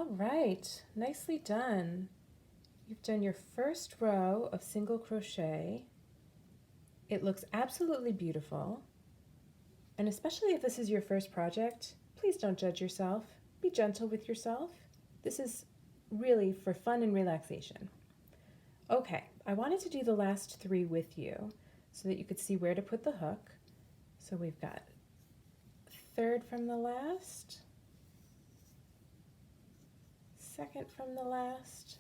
All right, nicely done. You've done your first row of single crochet. It looks absolutely beautiful. And especially if this is your first project, please don't judge yourself. Be gentle with yourself. This is really for fun and relaxation. Okay, I wanted to do the last 3 with you so that you could see where to put the hook. So we've got third from the last, second from the last,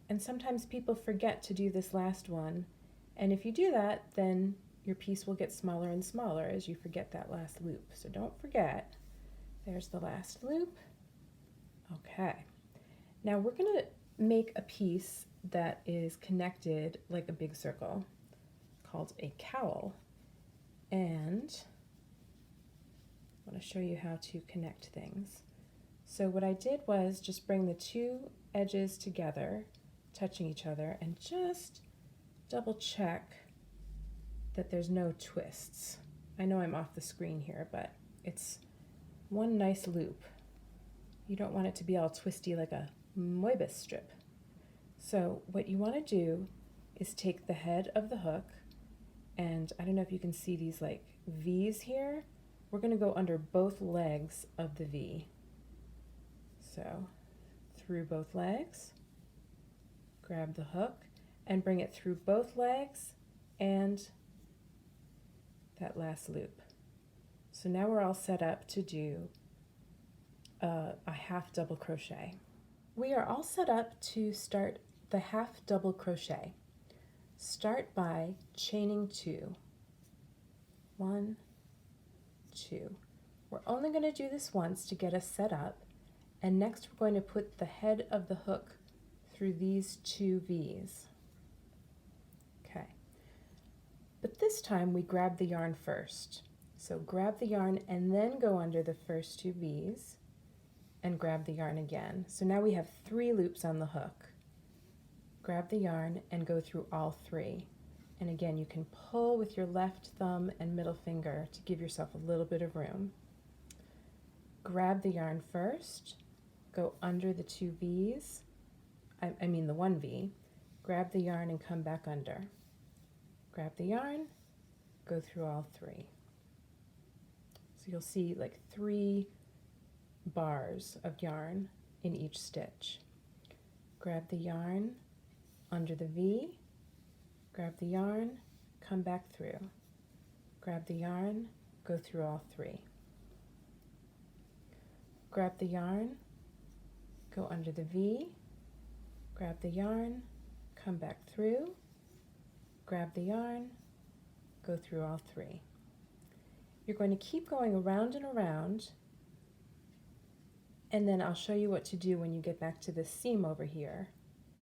and sometimes people forget to do this last one, and if you do that, then your piece will get smaller and smaller as you forget that last loop. So don't forget. There's the last loop. Okay, now we're going to make a piece that is connected like a big circle called a cowl, and I want to show you how to connect things. So what I did was just bring the 2 edges together, touching each other, and just double check that there's no twists. I know I'm off the screen here, but it's one nice loop. You don't want it to be all twisty like a Moebius strip. So what you want to do is take the head of the hook, and I don't know if you can see these like V's here. We're going to go under both legs of the V. So through both legs, grab the hook, and bring it through both legs and that last loop. So now we're all set up to do a half double crochet. We are all set up to start the half double crochet. Start by chaining 2. 1, 2. We're only going to do this once to get us set up, and next we're going to put the head of the hook through these 2 V's. Okay, but this time we grab the yarn first. So grab the yarn and then go under the first 2 V's and grab the yarn again. So now we have 3 loops on the hook. Grab the yarn and go through all 3. And again, you can pull with your left thumb and middle finger to give yourself a little bit of room. Grab the yarn first, go under the 2 V's, I mean the 1 V, grab the yarn and come back under. Grab the yarn, go through all 3. So you'll see like 3 bars of yarn in each stitch. Grab the yarn under the V, grab the yarn, come back through. Grab the yarn, go through all 3. Grab the yarn, go under the V, grab the yarn, come back through, grab the yarn, go through all 3. You're going to keep going around and around, and then I'll show you what to do when you get back to this seam over here.